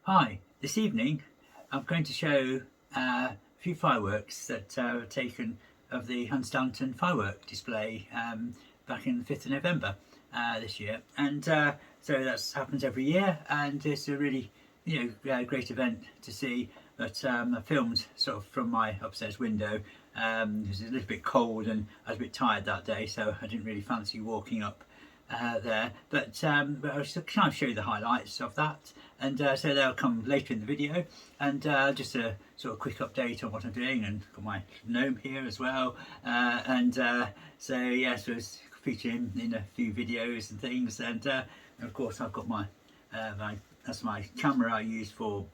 Hi, this evening I'm going to show a few fireworks that were taken of the Hunstanton firework display back in the 5th of November this year. And so that happens every year, and it's a really great event to see. But I filmed sort of from my upstairs window. It was a little bit cold and I was a bit tired that day, so I didn't really fancy walking up there, but I was trying to show you the highlights of that, and so they'll come later in the video, and just a sort of quick update on what I'm doing, and got my gnome here as well, and so yes, I was featuring in a few videos and things, and of course I've got my that's my camera I use for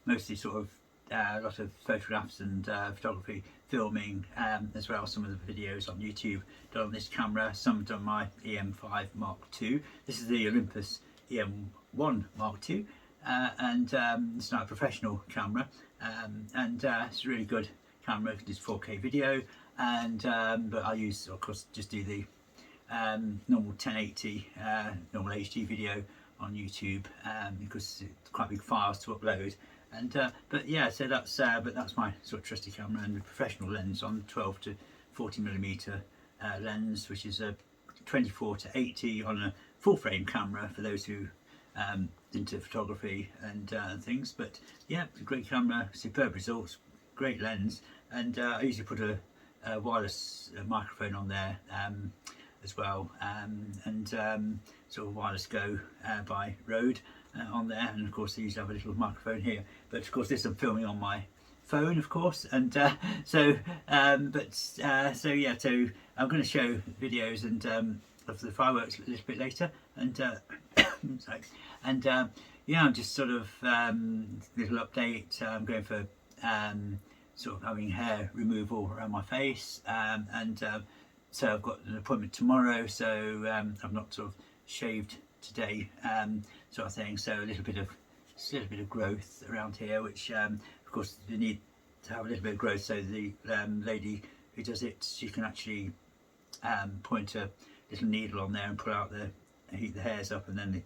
mostly sort of a lot of photographs and photography, filming, as well as some of the videos on YouTube done on this camera. Some done my EM5 Mark II. This is the Olympus EM1 Mark II, and it's not a professional camera, and it's a really good camera. It does 4K video, and but I use, of course, just do the normal 1080 normal HD video on YouTube, because it's quite big files to upload. And but yeah, so that's my sort of trusty camera, and the professional lens on 12 to 40mm lens, which is a 24 to 80 on a full frame camera for those who into photography and things. But yeah, a great camera, superb results, great lens, and I usually put a wireless microphone on there as well, and sort of wireless go by Rode on there, and of course I usually have a little microphone here, but of course this I'm filming on my phone, of course, and so yeah, so I'm going to show videos and of the fireworks a little bit later, and sorry, and yeah, I'm just sort of little update. I'm going for sort of having hair removal around my face, and so I've got an appointment tomorrow, so I've not sort of shaved today, sort of thing. So a little bit of growth around here, which of course you need to have a little bit of growth. So the lady who does it, she can actually point a little needle on there and pull out heat the hairs up, and then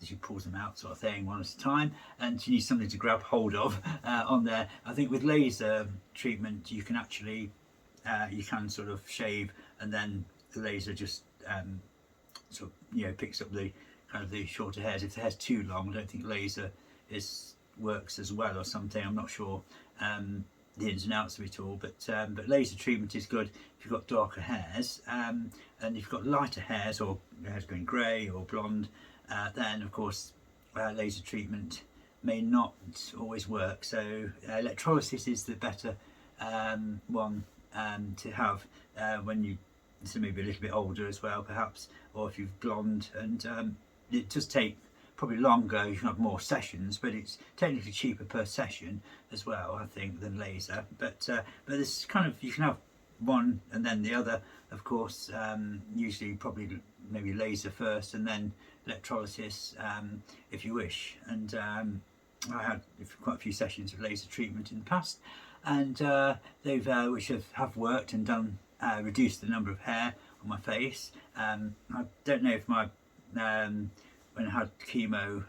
she pulls them out, sort of thing, one at a time, and she needs something to grab hold of on there. I think with laser treatment you can actually you can sort of shave, and then the laser just sort of picks up the kind of the shorter hairs. If the hair's too long, I don't think laser works as well or something. I'm not sure the ins and outs of it all, but laser treatment is good if you've got darker hairs, and if you've got lighter hairs, or your hair's going grey or blonde, then of course laser treatment may not always work. So electrolysis is the better one to have when you maybe a little bit older as well, perhaps, or if you're blonde, and it does take probably longer. You can have more sessions, but it's technically cheaper per session as well, I think, than laser. But this kind of, you can have one and then the other, of course. Usually probably maybe laser first and then electrolysis, if you wish. And I had quite a few sessions of laser treatment in the past, and they've which have worked and done reduced the number of hair on my face. I don't know if my when I had chemo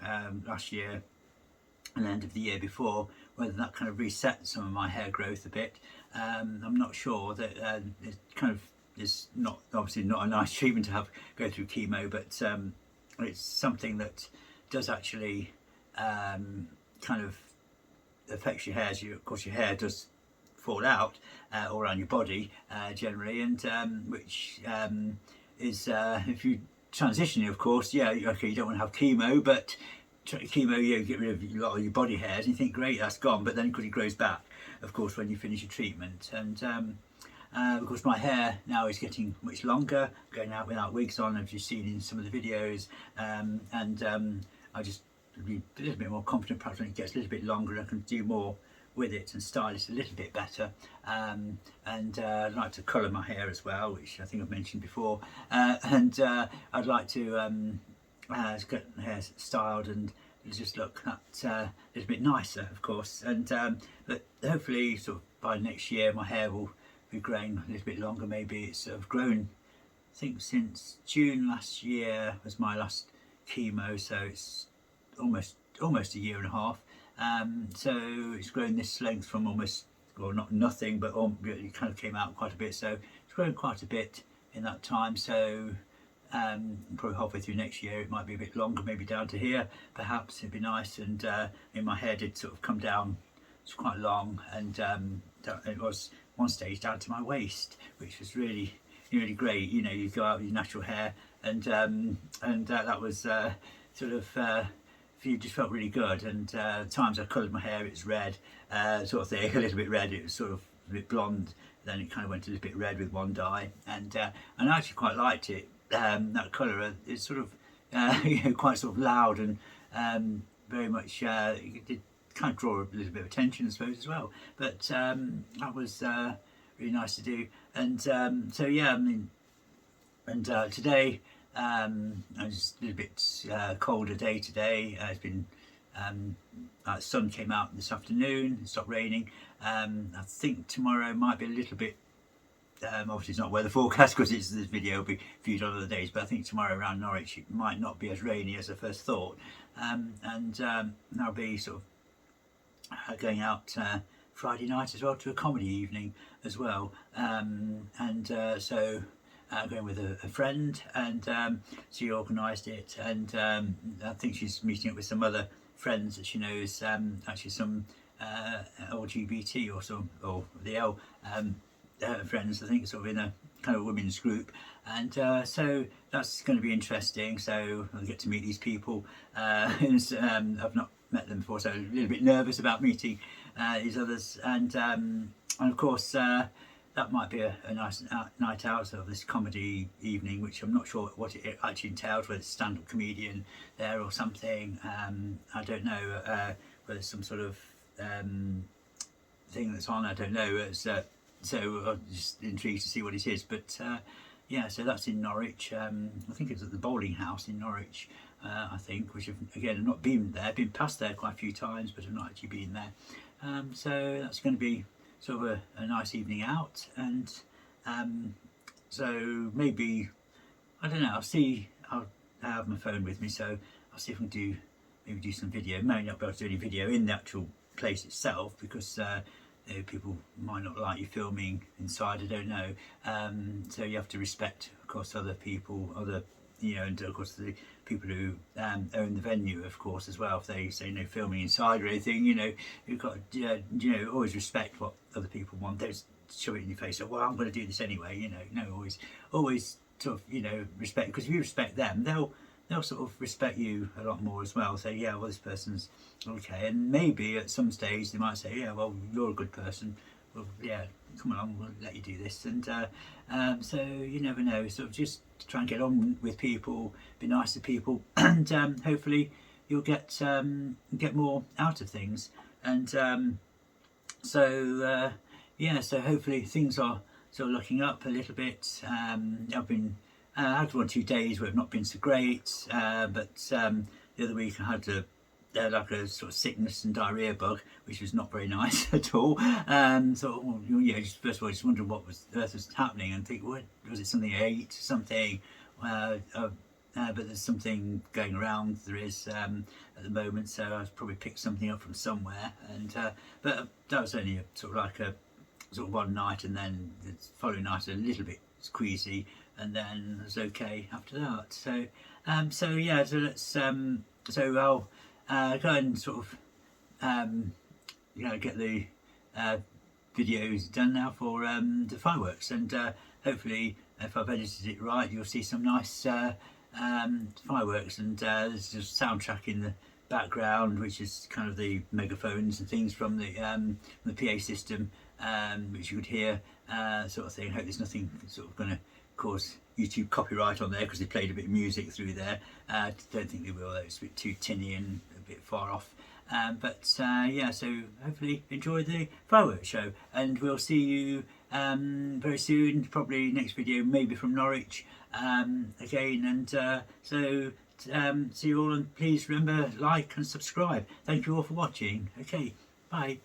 last year and the end of the year before, whether that kind of reset some of my hair growth a bit. I'm not sure. That it kind of is not, obviously not a nice treatment to go through chemo, but it's something that does actually kind of affects your hairs. Of course your hair does fall out all around your body generally, and which is if you transition, of course, yeah, okay, you don't want to have chemo, but chemo, you get rid of a lot of your body hairs and you think, great, that's gone, but then it grows back, of course, when you finish your treatment. And of course my hair now is getting much longer, going out without wigs on, as you've seen in some of the videos, and I just be a little bit more confident perhaps when it gets a little bit longer, and I can do more with it and style it a little bit better, and I'd like to colour my hair as well, which I think I've mentioned before, and I'd like to get my hair styled and just look that a little bit nicer, of course, and but hopefully sort of by next year my hair will be growing a little bit longer. Maybe it's sort of grown, I think since June last year was my last chemo, so it's almost a year and a half. So it's grown this length from almost, well, not nothing, but it kind of came out quite a bit. So it's grown quite a bit in that time. So probably halfway through next year it might be a bit longer, maybe down to here perhaps. It'd be nice. And in my head it sort of come down, it's quite long, and it was one stage down to my waist, which was really great. You know, you go out with your natural hair, and that was sort of you just felt really good. And times I coloured my hair, it's red, sort of thing, a little bit red. It was sort of a bit blonde, then it kind of went a little bit red with one dye, and I actually quite liked it. That colour, it's sort of quite sort of loud, and very much it did kind of draw a little bit of attention, I suppose, as well. But that was really nice to do. And so yeah, I mean, and today it's a little bit colder day today. It's been sun came out this afternoon, it stopped raining. I think tomorrow might be a little bit, obviously it's not weather forecast because this video will be viewed on other days, but I think tomorrow around Norwich it might not be as rainy as I first thought. And I'll be sort of going out Friday night as well to a comedy evening as well, so going with a friend, and she organised it, and I think she's meeting up with some other friends that she knows, actually some LGBT or the L friends, I think, sort of in a kind of women's group, and so that's going to be interesting. So I'll get to meet these people. I've not met them before, so a little bit nervous about meeting these others, and of course that might be a nice night out of this comedy evening, which I'm not sure what it actually entails, whether it's stand-up comedian there or something. I don't know whether it's some sort of thing that's on, I don't know. So I'm just intrigued to see what it is. But yeah, so that's in Norwich. I think it's at the bowling house in Norwich, I think, which again I've not been there, been past there quite a few times, but I've not actually been there. So that's going to be sort of a nice evening out, and so maybe, I don't know, I'll have my phone with me, so I'll see if I can maybe do some video. May not be able to do any video in the actual place itself, because people might not like you filming inside, I don't know. So you have to respect, of course, other people, and of course the people who own the venue, of course, as well. If they say no filming inside or anything, you've got to always respect what other people want. Don't shove it in your face. So, well, I'm going to do this anyway. Always sort of respect, because if you respect them, they'll sort of respect you a lot more as well. Say, yeah, well, this person's okay, and maybe at some stage they might say, yeah, well, you're a good person. Well, yeah, come along, we'll let you do this. And so you never know. Sort of just try and get on with people, be nice to people, and hopefully you'll get more out of things. And so hopefully things are sort of looking up a little bit. I've been I had 1 or 2 days where it's not been so great, but the other week I had like a sort of sickness and diarrhea bug, which was not very nice at all. So first of all, I just wondered what was happening, and think, what was it? Something I ate, something? But there's something going around. There is at the moment, so I probably picked something up from somewhere. And but that was only sort of one night, and then the following night a little bit queasy, and then it was okay after that. So yeah, so let's I'll go and sort of get the videos done now for the fireworks, and hopefully if I've edited it right, you'll see some nice fireworks, and there's just soundtrack in the background, which is kind of the megaphones and things from the PA system, which you could hear, sort of thing. I hope there's nothing sort of going to cause YouTube copyright on there, because they played a bit of music through there. Don't think they will, though. It's a bit too tinny and a bit far off. Yeah, so hopefully enjoy the fireworks show, and we'll see you very soon, probably next video, maybe from Norwich again. And see you all, and please remember, like and subscribe. Thank you all for watching. Okay, bye.